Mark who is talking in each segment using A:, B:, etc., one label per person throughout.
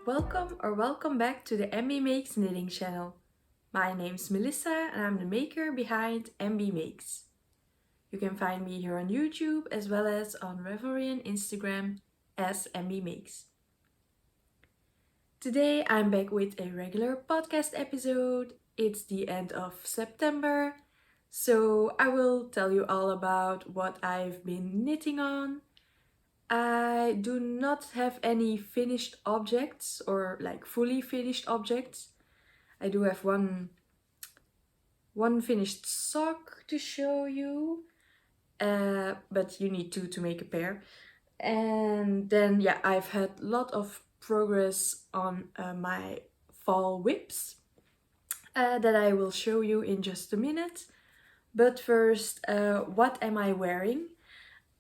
A: Welcome back to the Embeemakes knitting channel. My name's Melissa and I'm the maker behind Embeemakes. You can find me here on YouTube as well as on Ravelry and Instagram as Embeemakes. Today I'm back with a regular podcast episode. It's the end of September, so I will tell you all about what I've been knitting on. I do not have any finished objects or fully finished objects. I do have one finished sock to show you, but you need two to make a pair. And then I've had a lot of progress on my fall whips that I will show you in just a minute. But first, what am I wearing?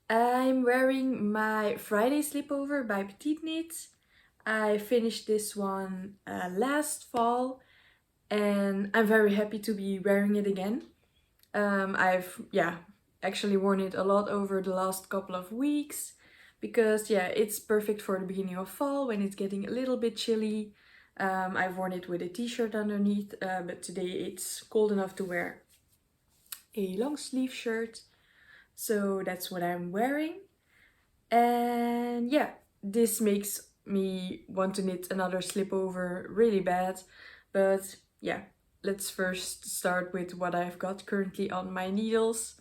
A: I'm wearing my Friday slipover by Petite Knit. I finished this one last fall and I'm very happy to be wearing it again. I've actually worn it a lot over the last couple of weeks because it's perfect for the beginning of fall when it's getting a little bit chilly. I've worn it with a t-shirt underneath, but today it's cold enough to wear a long sleeve shirt. So that's what I'm wearing. And this makes me want to knit another slipover really bad. But let's first start with what I've got currently on my needles.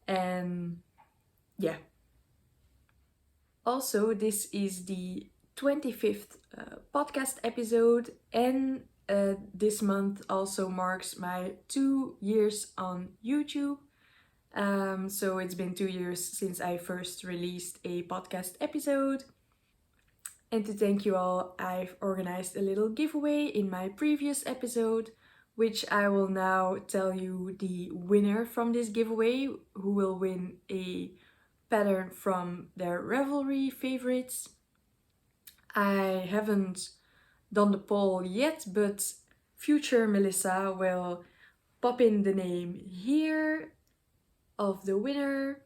A: And also this is the 25th podcast episode, and this month also marks my 2 years on YouTube. So it's been 2 years since I first released a podcast episode. And to thank you all, I've organized a little giveaway in my previous episode, which I will now tell you the winner from this giveaway, who will win a pattern from their Ravelry favorites. I haven't done the poll yet, but future Melissa will pop in the name here of the winner.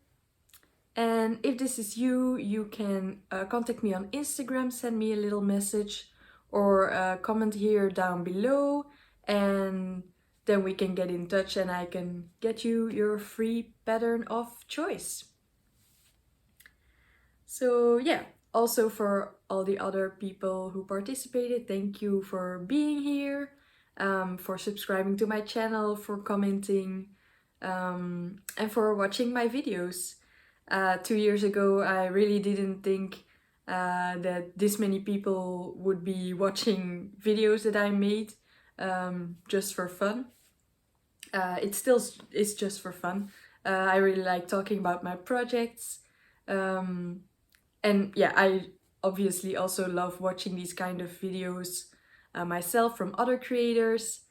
A: And if this is you, you can contact me on Instagram, send me a little message or comment here down below, and then we can get in touch and I can get you your free pattern of choice. So also for all the other people who participated, thank you for being here, for subscribing to my channel, for commenting, and for watching my videos. 2 years ago, I really didn't think that this many people would be watching videos that I made just for fun. It's just for fun. I really like talking about my projects. And I obviously also love watching these kind of videos myself from other creators.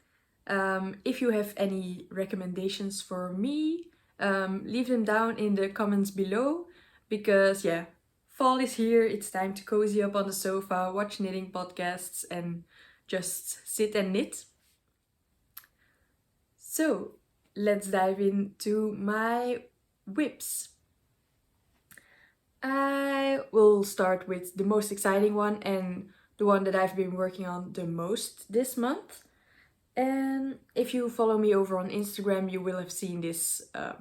A: If you have any recommendations for me, leave them down in the comments below, because fall is here. It's time to cozy up on the sofa, watch knitting podcasts and just sit and knit. So let's dive into my whips. I will start with the most exciting one and the one that I've been working on the most this month. And if you follow me over on Instagram, you will have seen this a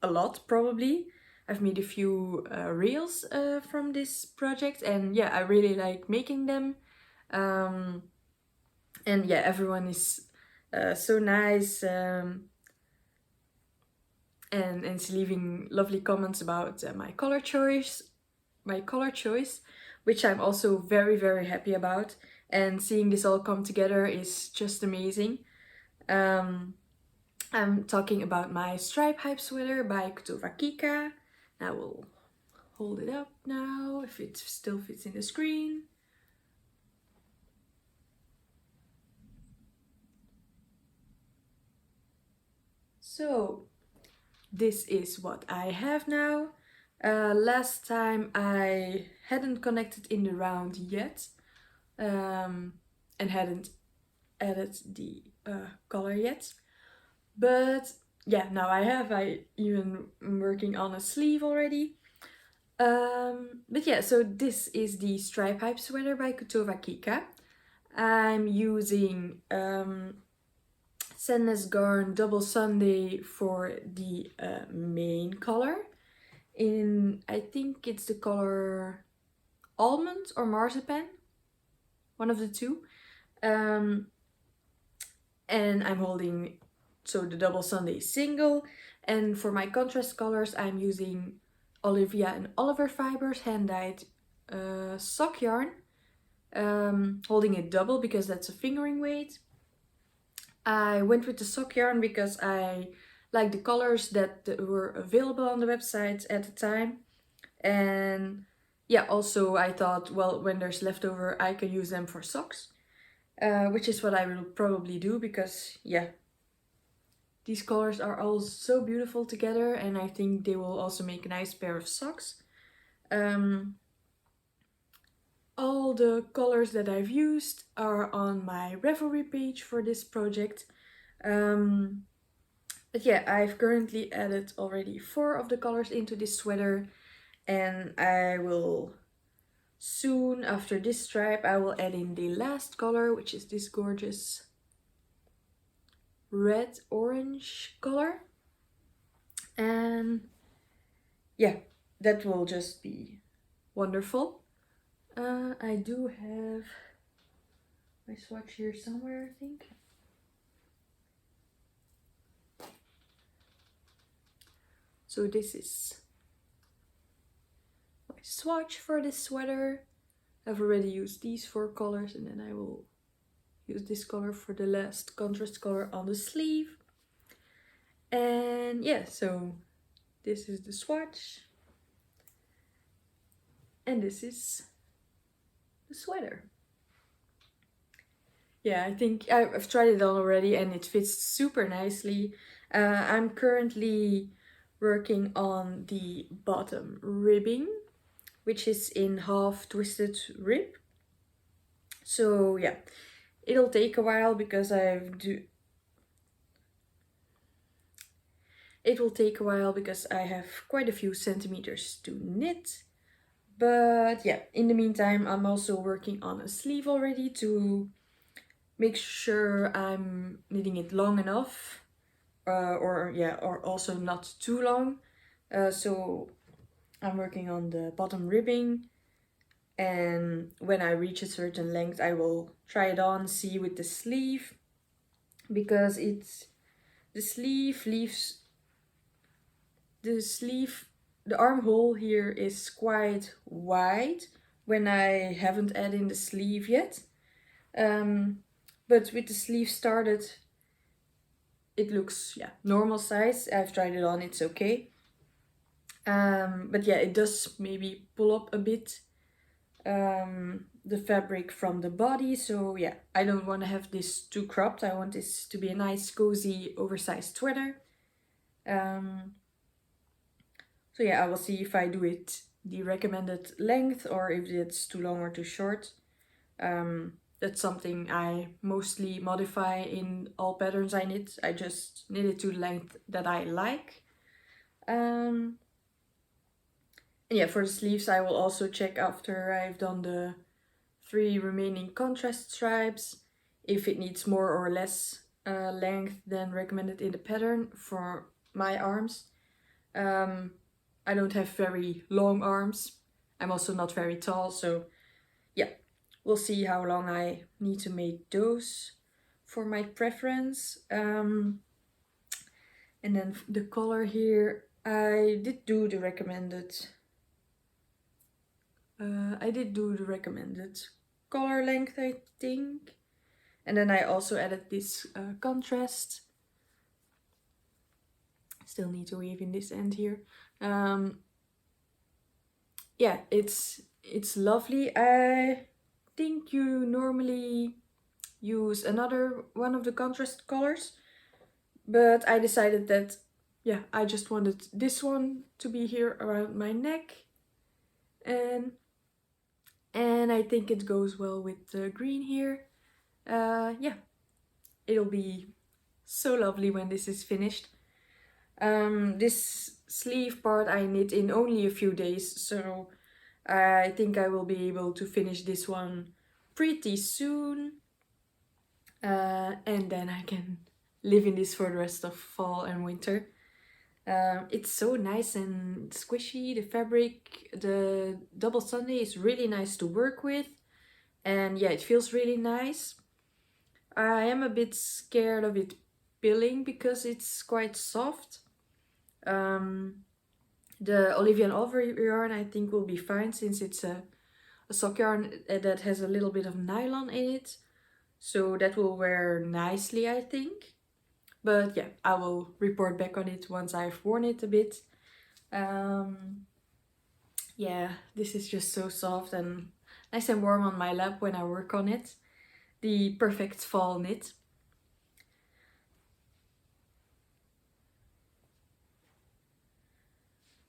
A: lot probably. I've made a few reels from this project, and I really like making them. And everyone is so nice and is leaving lovely comments about my color choice, which I'm also very, very happy about. And seeing this all come together is just amazing. I'm talking about my stripe hype sweater by Kutovakika. I will hold it up now if it still fits in the screen. So this is what I have now. Last time I hadn't connected in the round yet, and hadn't added the color yet. But now I even am working on a sleeve already. But yeah, so this is the Stripe Hype sweater by Kutovakika. I'm using Sandnessgarn Double Sunday for the main color. I think it's the color Almond or Marzipan, one of the two. And I'm holding, so the Double Sunday single. And for my contrast colors, I'm using Olivia&Oliver fibers, hand-dyed sock yarn. Holding it double because that's a fingering weight. I went with the sock yarn because I like the colors that were available on the website at the time. And yeah, also I thought, well, when there's leftover, I can use them for socks. Which is what I will probably do because, yeah, these colors are all so beautiful together and I think they will also make a nice pair of socks. All the colors that I've used are on my Ravelry page for this project. But yeah, I've currently added already 4 of the colors into this sweater and I will soon, after this stripe, I will add in the last color, which is this gorgeous red-orange color. And yeah, that will just be wonderful. I do have my swatch here somewhere, I think. So this is my swatch for this sweater. I've already used these 4 colors and then I will use this color for the last contrast color on the sleeve. And yeah, so this is the swatch. And this is the sweater. Yeah, I think I've tried it on already and it fits super nicely. I'm currently working on the bottom ribbing, which is in half twisted rib. So yeah, it'll take a while because it will take a while because I have quite a few centimeters to knit. But yeah, in the meantime, I'm also working on a sleeve already to make sure I'm knitting it long enough. Or also not too long. So I'm working on the bottom ribbing. And when I reach a certain length, I will try it on, see with the sleeve. Because the sleeve leaves... The armhole here is quite wide when I haven't added in the sleeve yet. But with the sleeve started, it looks, yeah, normal size. I've tried it on, it's okay. But yeah, it does maybe pull up a bit the fabric from the body. So yeah, I don't want to have this too cropped. I want this to be a nice, cozy, oversized sweater. So yeah, I will see if I do it the recommended length or if it's too long or too short. That's something I mostly modify in all patterns I knit. I just knit it to the length that I like. And yeah, for the sleeves I will also check after I've done the 3 remaining contrast stripes if it needs more or less length than recommended in the pattern for my arms. I don't have very long arms. I'm also not very tall, so yeah, we'll see how long I need to make those for my preference. And then the color here, I did do the recommended color length, I think. And then I also added this contrast. Still need to weave in this end here. Yeah, it's lovely. I think you normally use another one of the contrast colors, but I decided that, yeah, I just wanted this one to be here around my neck, and I think it goes well with the green here. Yeah, it'll be so lovely when this is finished. This sleeve part I knit in only a few days, so I think I will be able to finish this one pretty soon. And then I can live in this for the rest of fall and winter. It's so nice and squishy, the fabric. The double Sunday is really nice to work with. And yeah, it feels really nice. I am a bit scared of it pilling because it's quite soft. The Olivia&Oliver yarn I think will be fine since it's a sock yarn that has a little bit of nylon in it. So that will wear nicely, I think. But yeah, I will report back on it once I've worn it a bit. Yeah, this is just so soft and nice and warm on my lap when I work on it. The perfect fall knit.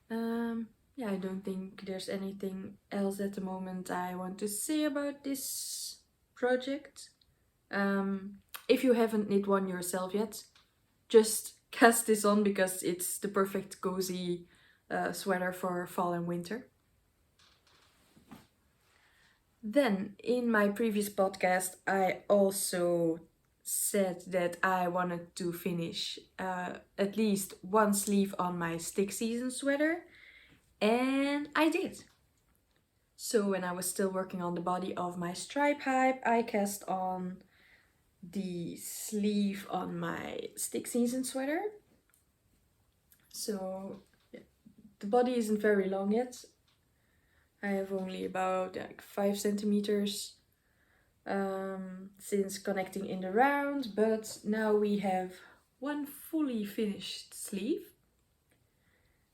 A: Yeah, I don't think there's anything else at the moment I want to say about this project. If you haven't knit one yourself yet, just cast this on because it's the perfect cozy sweater for fall and winter. Then, in my previous podcast, I also said that I wanted to finish at least one sleeve on my stick season sweater, and I did. So when I was still working on the body of my stripe hype, I cast on the sleeve on my stick season sweater. So yeah, the body isn't very long yet. I have only about like 5 centimeters since connecting in the round, but now we have one fully finished sleeve.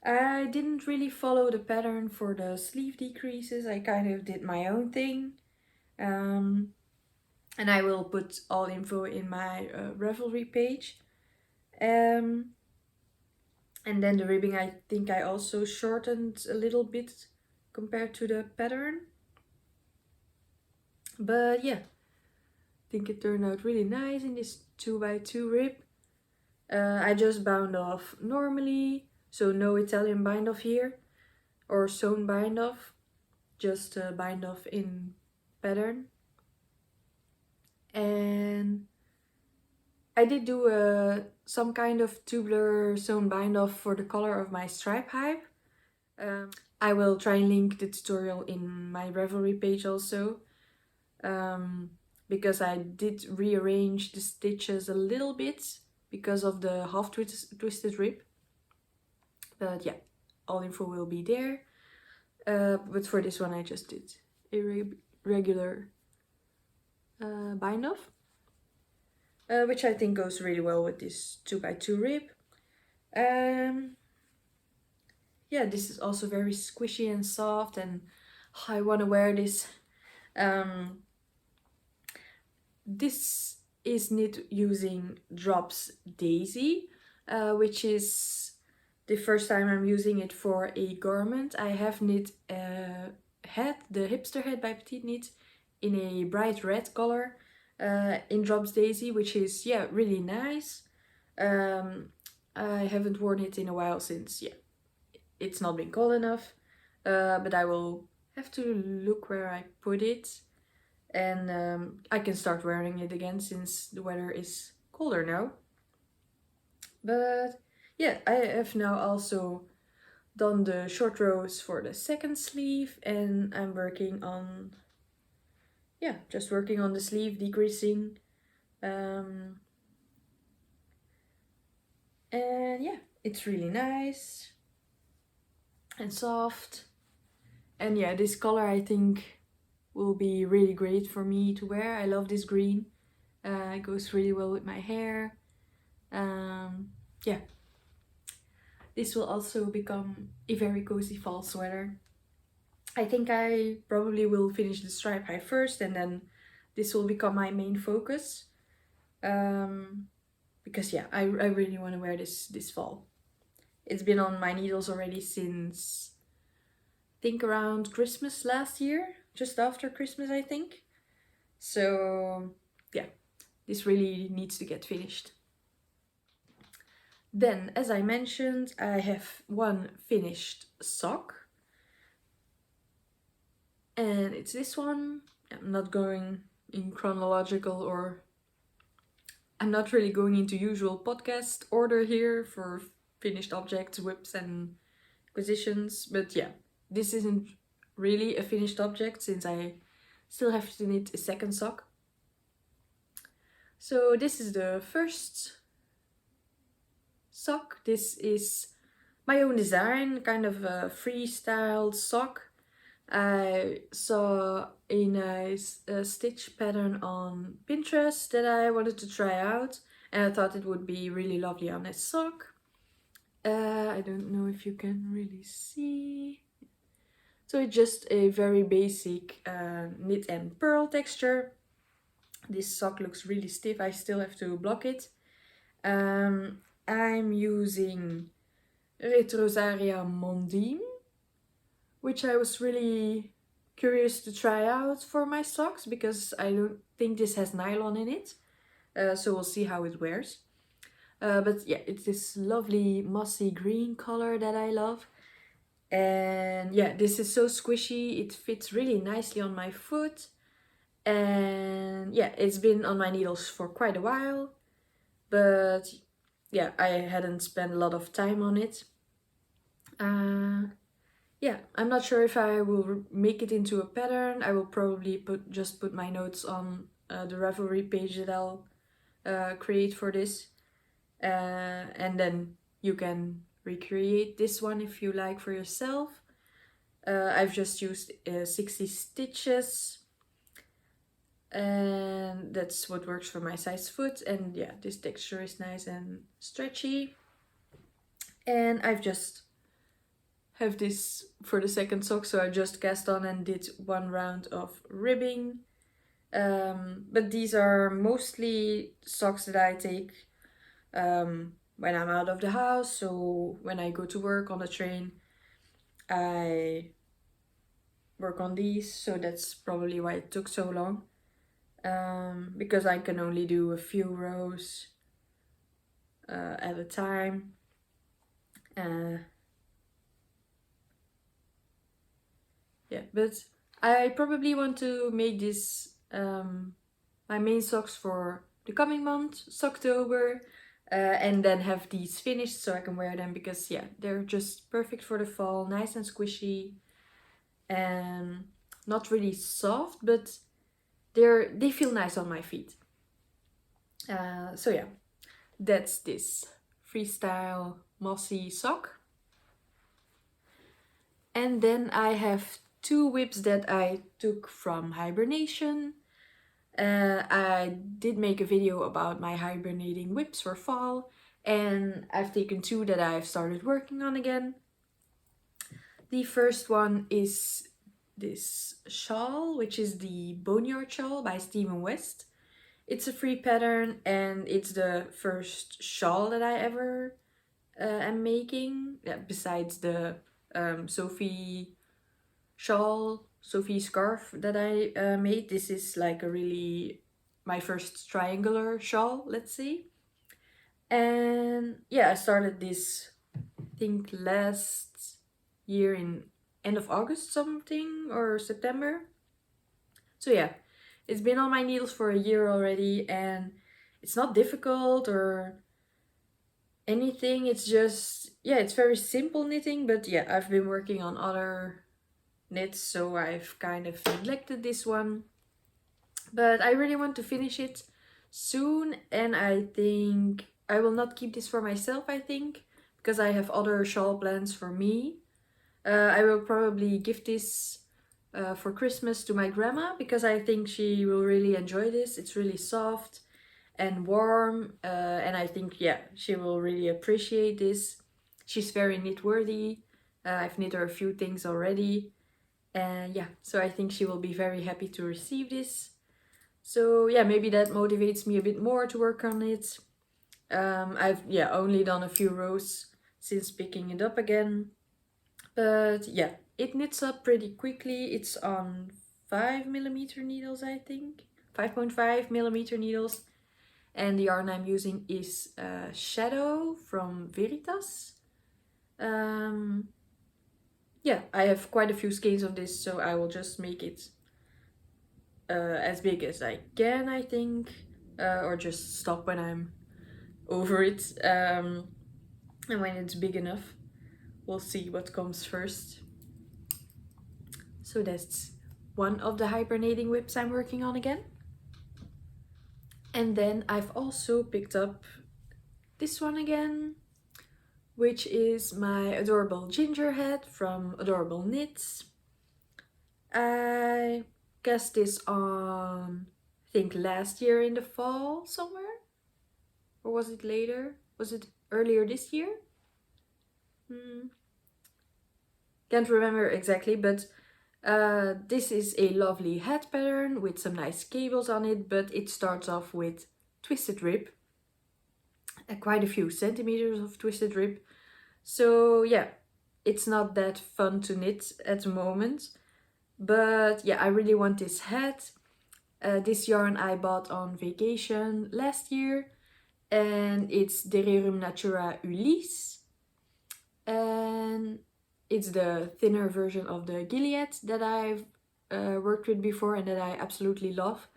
A: I didn't really follow the pattern for the sleeve decreases, I kind of did my own thing. And I will put all info in my Ravelry page. And then the ribbing I think I also shortened a little bit compared to the pattern. But yeah, I think it turned out really nice in this 2x2 rib. I just bound off normally, so no Italian bind off here or sewn bind off, just bind off in pattern. And I did do some kind of tubular sewn bind off for the color of my stripe hype. I will try and link the tutorial in my Ravelry page also, because I did rearrange the stitches a little bit because of the half twisted rib. But yeah, all info will be there. But for this one I just did a regular bind off, which I think goes really well with this 2x2 rib. Yeah, this is also very squishy and soft, and I want to wear this. This is knit using Drops Daisy, which is the first time I'm using it for a garment. I have knit a hat, the hipster hat by Petite Knit, in a bright red color in Drops Daisy, which is, yeah, really nice. I haven't worn it in a while since, yeah, it's not been cold enough, but I will have to look where I put it, and I can start wearing it again since the weather is colder now. But yeah, I have now also done the short rows for the second sleeve, and I'm working on, yeah, just working on the sleeve, decreasing. And yeah, it's really nice and soft. And yeah, this color I think will be really great for me to wear. I love this green. It goes really well with my hair. Yeah, this will also become a very cozy fall sweater. I think I probably will finish the stripe high first, and then this will become my main focus. Because yeah, I really want to wear this fall. It's been on my needles already since, I think, around Christmas last year, just after Christmas I think. So yeah, this really needs to get finished. Then, as I mentioned, I have one finished sock. And it's this one. I'm not going in chronological, or I'm not really going into usual podcast order here for finished objects, whips and acquisitions. But yeah, this isn't really a finished object since I still have to knit a second sock. So this is the first sock. This is my own design, kind of a freestyle sock. I saw a nice stitch pattern on Pinterest that I wanted to try out, and I thought it would be really lovely on a sock. I don't know if you can really see. So it's just a very basic knit and purl texture. This sock looks really stiff, I still have to block it. I'm using Retrosaria Mondim, which I was really curious to try out for my socks because I don't think this has nylon in it. So we'll see how it wears. But yeah, it's this lovely mossy green color that I love. And yeah, this is so squishy, it fits really nicely on my foot. And yeah, it's been on my needles for quite a while. But yeah, I hadn't spent a lot of time on it. Yeah, I'm not sure if I will make it into a pattern. I will probably just put my notes on the Ravelry page that I'll create for this. And then you can recreate this one if you like for yourself. I've just used 60 stitches. And that's what works for my size foot. And yeah, this texture is nice and stretchy. And I've just have this for the second sock, so I just cast on and did one round of ribbing. But these are mostly socks that I take when I'm out of the house. So when I go to work on the train, I work on these, so that's probably why it took so long. Because I can only do a few rows at a time. Yeah, but I probably want to make this my main socks for the coming month, October, and then have these finished so I can wear them because yeah, they're just perfect for the fall, nice and squishy, and not really soft, but they feel nice on my feet. So yeah, that's this freestyle mossy sock. And then I have two whips that I took from hibernation. I did make a video about my hibernating whips for fall, and I've taken two that I've started working on again. The first one is this shawl, which is the Boneyard shawl by Stephen West. It's a free pattern and it's the first shawl that I ever am making, besides the Sophie shawl, Sophie scarf that I made. This is like a really my first triangular shawl, let's say. And yeah, I started this I think last year in end of August something or September. So yeah, it's been on my needles for a year already, and it's not difficult or anything. It's just, yeah, it's very simple knitting, but yeah, I've been working on other knits, so I've kind of neglected this one. But I really want to finish it soon, and I think I will not keep this for myself, I think, because I have other shawl plans for me. I will probably give this for Christmas to my grandma because I think she will really enjoy this. It's really soft and warm, and I think, yeah, she will really appreciate this. She's very knit worthy. I've knit her a few things already, and yeah, so I think she will be very happy to receive this. So yeah, maybe that motivates me a bit more to work on it. I've only done a few rows since picking it up again, but yeah, it knits up pretty quickly. It's on 5mm needles, I think, 5.5mm needles, and the yarn I'm using is Shadow from Veritas. Yeah, I have quite a few skeins of this, so I will just make it as big as I can, I think, or just stop when I'm over it, and when it's big enough. We'll see what comes first. So that's one of the hibernating whips I'm working on again. And then I've also picked up this one again, which is my adorable ginger head from Adorable Knits. I cast this on, I think, last year in the fall somewhere, or was it later? Was it earlier this year? Can't remember exactly, but this is a lovely head pattern with some nice cables on it, but it starts off with twisted rib, quite a few centimeters of twisted rib. So yeah, it's not that fun to knit at the moment, but yeah, I really want this head. This yarn I bought on vacation last year, and it's the Rerum Natura Ulysse, and it's the thinner version of the Gilead that I've worked with before and that I absolutely love.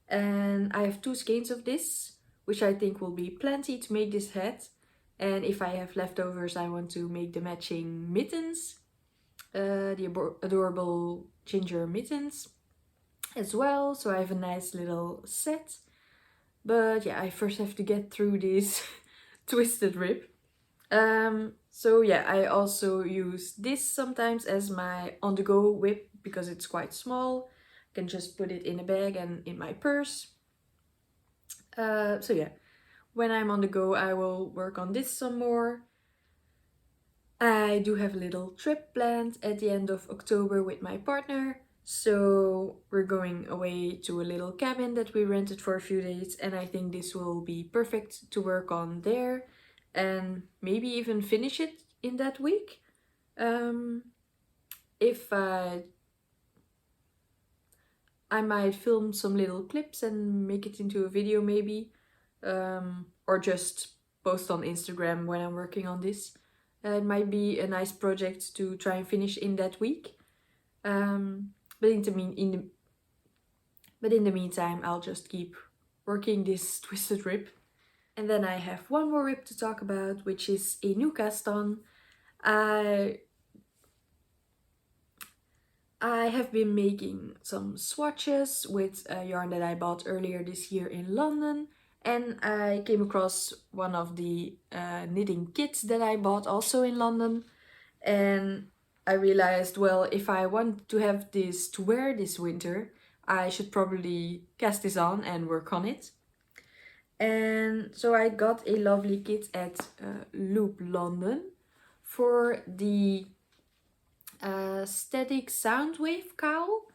A: And I have 2 skeins of this, which I think will be plenty to make this head. And if I have leftovers, I want to make the matching mittens, the adorable ginger mittens as well. So I have a nice little set. But yeah, I first have to get through this twisted rib. So yeah, I also use this sometimes as my on-the-go whip because it's quite small. I can just put it in a bag and in my purse. So yeah, when I'm on the go, I will work on this some more. I do have a little trip planned at the end of October with my partner. So we're going away to a little cabin that we rented for a few days, and I think this will be perfect to work on there and maybe even finish it in that week. If I might film some little clips and make it into a video maybe, or just post on Instagram when I'm working on this. It might be a nice project to try and finish in that week. But in the meantime, I'll just keep working this twisted rib. And then I have one more rib to talk about, which is a new cast on. I have been making some swatches with a yarn that I bought earlier this year in London, and I came across one of the knitting kits that I bought also in London, and I realized, well, if I want to have this to wear this winter, I should probably cast this on and work on it. And so I got a lovely kit at Loop London for the static Soundwave cowl.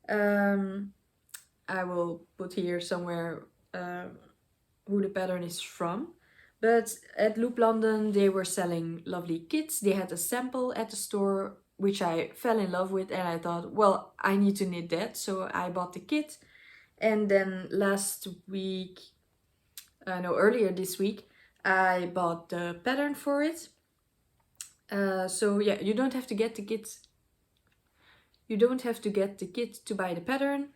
A: I will put here somewhere who the pattern is from. But at Loop London they were selling lovely kits. They had a sample at the store which I fell in love with, and I thought, well, I need to knit that. So I bought the kit, and then earlier this week I bought the pattern for it. So yeah, you don't have to get the kit. You don't have to get the kit to buy the pattern,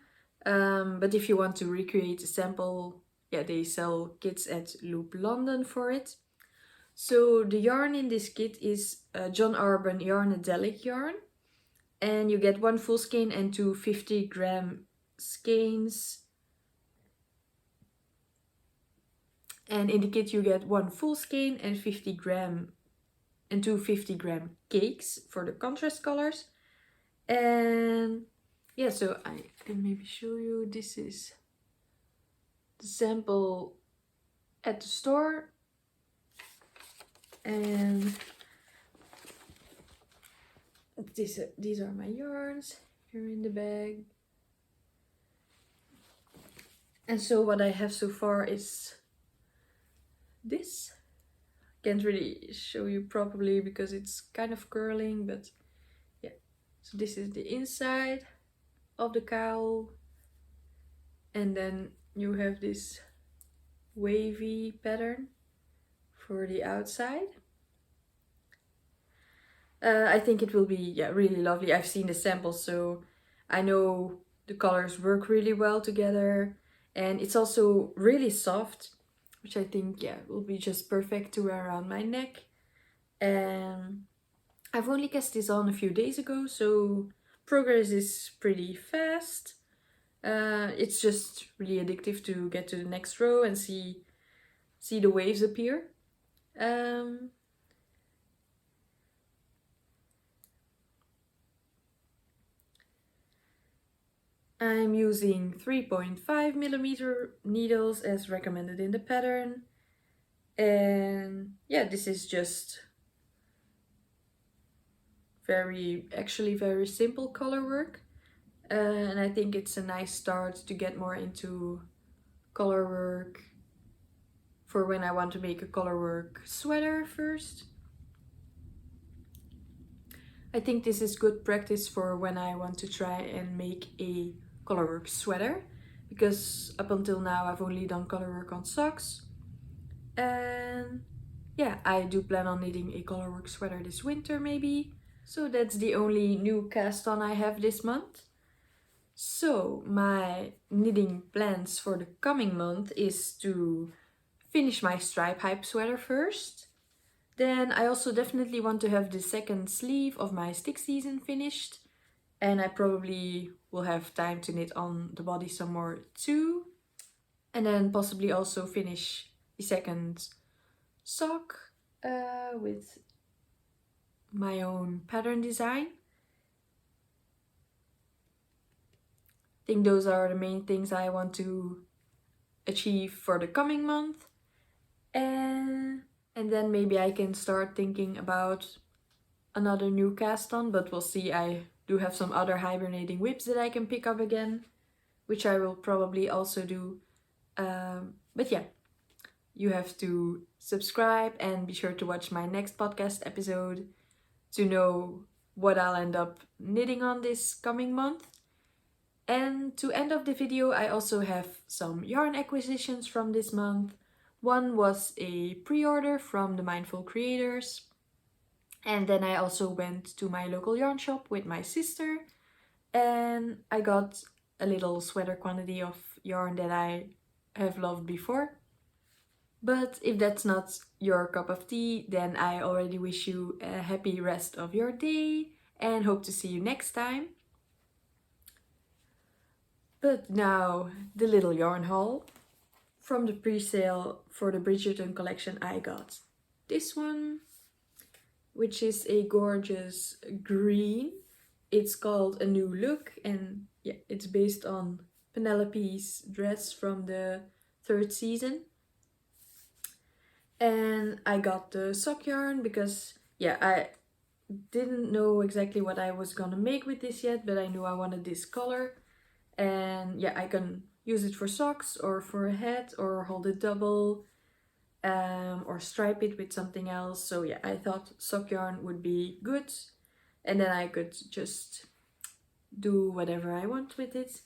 A: but if you want to recreate a sample, yeah, they sell kits at Loop London for it. So the yarn in this kit is John Arbon Yarnadelic yarn, and you get 1 full skein and 2 50-gram skeins. And in the kit you get 1 full skein and 50-gram and 2 50-gram cakes for the contrast colors. And yeah, so I can maybe show you, this is the sample at the store, and these are my yarns here in the bag. And so what I have so far is this. Can't really show you properly because it's kind of curling, but yeah. So this is the inside of the cowl, and then you have this wavy pattern for the outside. I think it will be really lovely. I've seen the samples, so I know the colors work really well together, and it's also really soft, which I think will be just perfect to wear around my neck. And I've only cast this on a few days ago, so progress is pretty fast. It's just really addictive to get to the next row and see the waves appear. I'm using 3.5mm needles as recommended in the pattern. And yeah, this is just actually very simple color work. And I think it's a nice start to get more into color work for when I want to make a color work sweater first. I think this is good practice for when I want to try and make a colorwork sweater, because up until now I've only done colorwork on socks. And yeah, I do plan on knitting a colorwork sweater this winter maybe. So that's the only new cast on I have this month. So my knitting plans for the coming month is to finish my stripe hype sweater first. Then I also definitely want to have the second sleeve of my stick season finished. And I probably will have time to knit on the body some more too. And then possibly also finish the second sock with my own pattern design. I think those are the main things I want to achieve for the coming month. And then maybe I can start thinking about another new cast on, but we'll see. I do have some other hibernating whips that I can pick up again, which I will probably also do. But yeah, you have to subscribe and be sure to watch my next podcast episode to know what I'll end up knitting on this coming month. And to end off the video, I also have some yarn acquisitions from this month. One was a pre-order from the Mindful Creators. And then I also went to my local yarn shop with my sister. And I got a little sweater quantity of yarn that I have loved before. But if that's not your cup of tea, then I already wish you a happy rest of your day and hope to see you next time. But now, the little yarn haul. From the pre-sale for the Bridgerton collection I got this one, which is a gorgeous green. It's called A New Look, and yeah, it's based on Penelope's dress from the 3rd season. And I got the sock yarn because I didn't know exactly what I was gonna make with this yet, but I knew I wanted this color. And yeah, I can use it for socks or for a hat or hold it double or stripe it with something else. So yeah, I thought sock yarn would be good, and then I could just do whatever I want with it.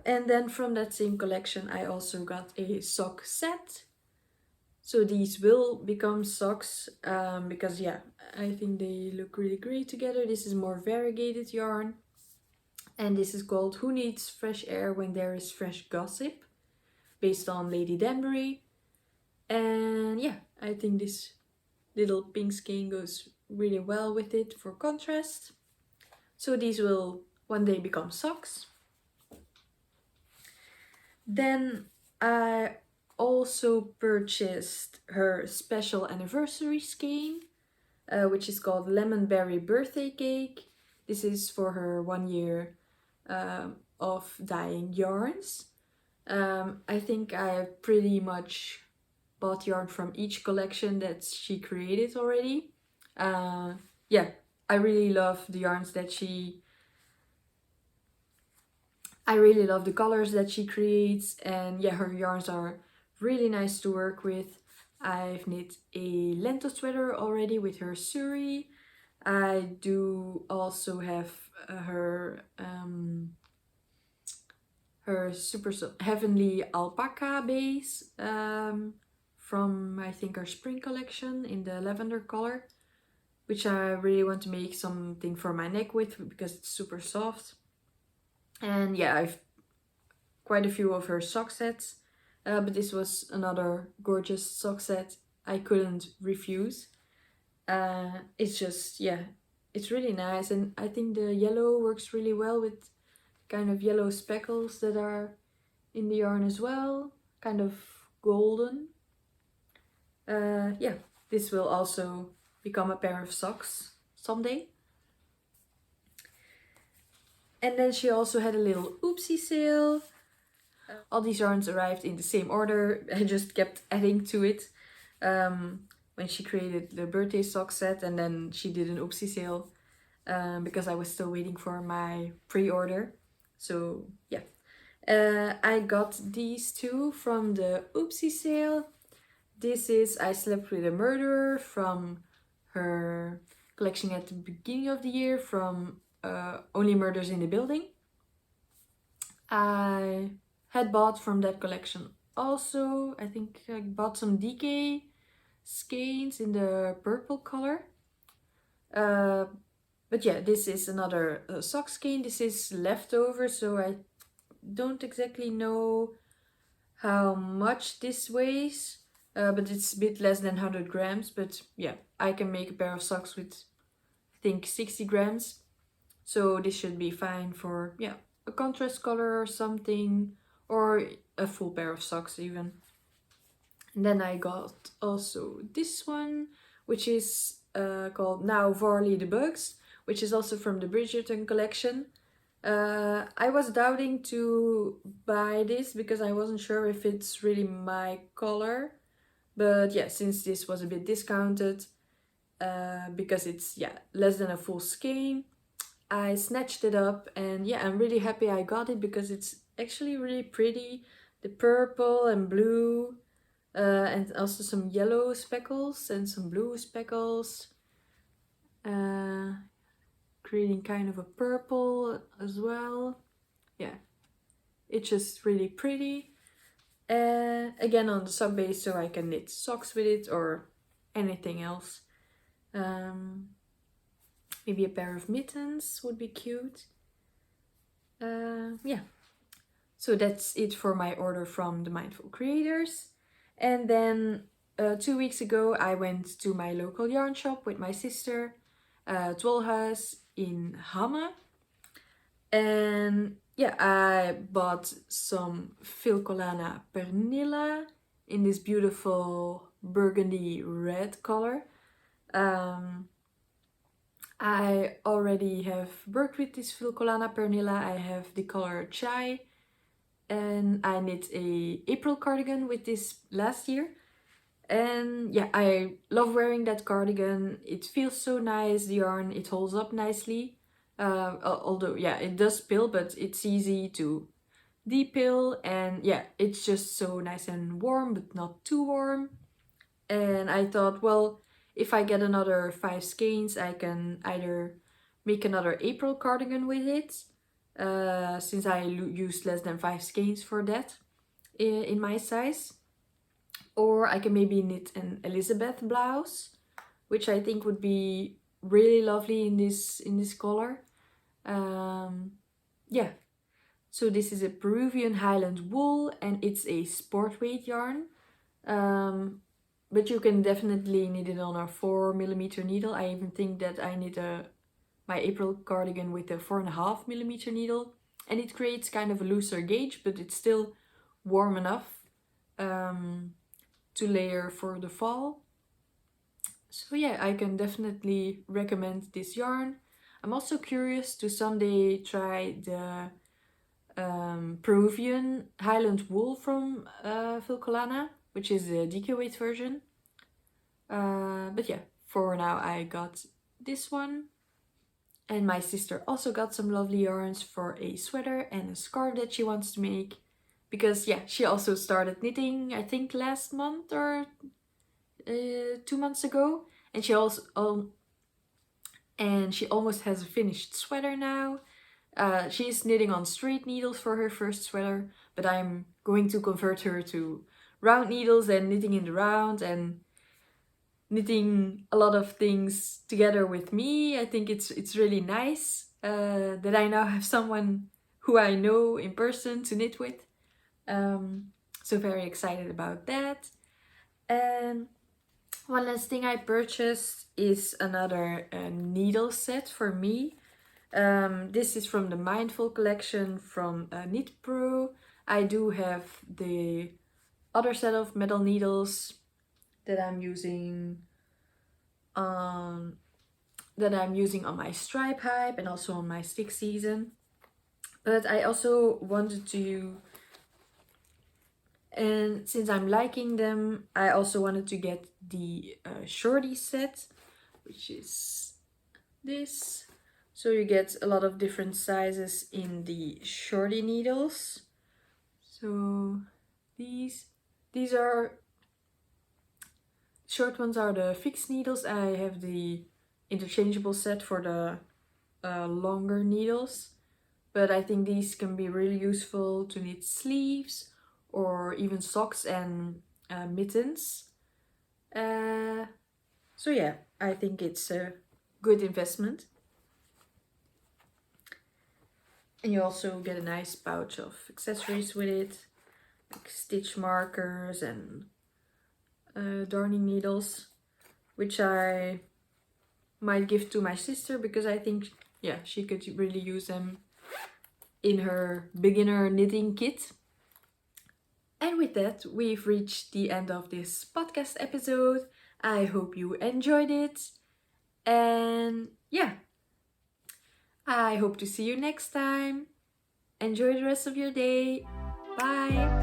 A: And then from that same collection I also got a sock set. So these will become socks because I think they look really great together. This is more variegated yarn. And this is called Who Needs Fresh Air When There Is Fresh Gossip, based on Lady Danbury. And yeah, I think this little pink skein goes really well with it for contrast. So these will one day become socks. Then I also purchased her special anniversary skein, which is called Lemon Berry Birthday Cake. This is for her 1 year of dyeing yarns. I think I pretty much bought yarn from each collection that she created already. I really love the yarns that I really love the colors that she creates, and her yarns are really nice to work with. I've knit a lentil sweater already with her suri. I do also have her her super heavenly alpaca base from I think her spring collection in the lavender color, which I really want to make something for my neck with because it's super soft. And yeah, I've quite a few of her sock sets, but this was another gorgeous sock set I couldn't refuse. It's just, yeah, it's really nice, and I think the yellow works really well with kind of yellow speckles that are in the yarn as well, kind of golden. Yeah, this will also become a pair of socks someday. And then she also had a little oopsie sale. All these yarns arrived in the same order. I just kept adding to it when she created the birthday sock set, and then she did an oopsie sale because I was still waiting for my pre-order. So yeah, I got these two from the oopsie sale. This is I Slept with a Murderer from her collection at the beginning of the year from Only Murders in the Building. I had bought from that collection also. I think I bought some DK skeins in the purple color. But yeah, this is another sock skein. This is leftover, so I don't exactly know how much this weighs. But it's a bit less than 100 grams. But yeah, I can make a pair of socks with, I think, 60 grams. So this should be fine for, yeah, a contrast color or something, or a full pair of socks even. And then I got also this one, which is called Now Varley the Bugs, which is also from the Bridgerton collection. I was doubting to buy this because I wasn't sure if it's really my color. But yeah, since this was a bit discounted, because it's, yeah, less than a full skein, I snatched it up, and yeah, I'm really happy I got it because it's actually really pretty. The purple and blue, and also some yellow speckles and some blue speckles, creating kind of a purple as well. Yeah, it's just really pretty. Again, on the sock base, so I can knit socks with it or anything else. Maybe a pair of mittens would be cute. Yeah, so that's it for my order from the Mindful Creators. And then 2 weeks ago I went to my local yarn shop with my sister, Twollhuis in Hamme. And yeah, I bought some Filcolana Pernilla in this beautiful burgundy red color. I already have worked with this Filcolana Pernilla. I have the color Chai, and I knit a April cardigan with this last year. And yeah, I love wearing that cardigan. It feels so nice, the yarn, it holds up nicely. Although, yeah, it does pill, but it's easy to de-pill, and yeah, it's just so nice and warm, but not too warm. And I thought, well, if I get another 5 skeins, I can either make another April cardigan with it, since I used less than 5 skeins for that in my size. Or I can maybe knit an Elizabeth blouse, which I think would be really lovely in this color. Yeah, so this is a Peruvian Highland wool, and it's a sport weight yarn. But you can definitely knit it on a 4mm needle. I even think that I knit my April cardigan with a 4.5mm needle, and it creates kind of a looser gauge, but it's still warm enough to layer for the fall. So yeah, I can definitely recommend this yarn. I'm also curious to someday try the Peruvian Highland wool from Filcolana, which is the DK weight version. But yeah, for now I got this one. And my sister also got some lovely yarns for a sweater and a scarf that she wants to make. Because yeah, she also started knitting, I think last month or 2 months ago. And she almost has a finished sweater now. She's knitting on straight needles for her first sweater, but I'm going to convert her to round needles and knitting in the round and knitting a lot of things together with me. I think it's really nice that I now have someone who I know in person to knit with. So very excited about that. And one last thing I purchased is another needle set for me. This is from the Mindful collection from Knit Pro. I do have the other set of metal needles that I'm using on my stripe hype and also on my stick season. But I also wanted to, and since I'm liking them, I also wanted to get the shorty set, which is this. So you get a lot of different sizes in the shorty needles. So these are short ones are the fixed needles. I have the interchangeable set for the longer needles, but I think these can be really useful to knit sleeves or even socks and mittens. So yeah, I think it's a good investment. And you also get a nice pouch of accessories with it, like stitch markers and darning needles, which I might give to my sister because I think, yeah, she could really use them in her beginner knitting kit. And with that, we've reached the end of this podcast episode. I hope you enjoyed it. And yeah, I hope to see you next time. Enjoy the rest of your day. Bye.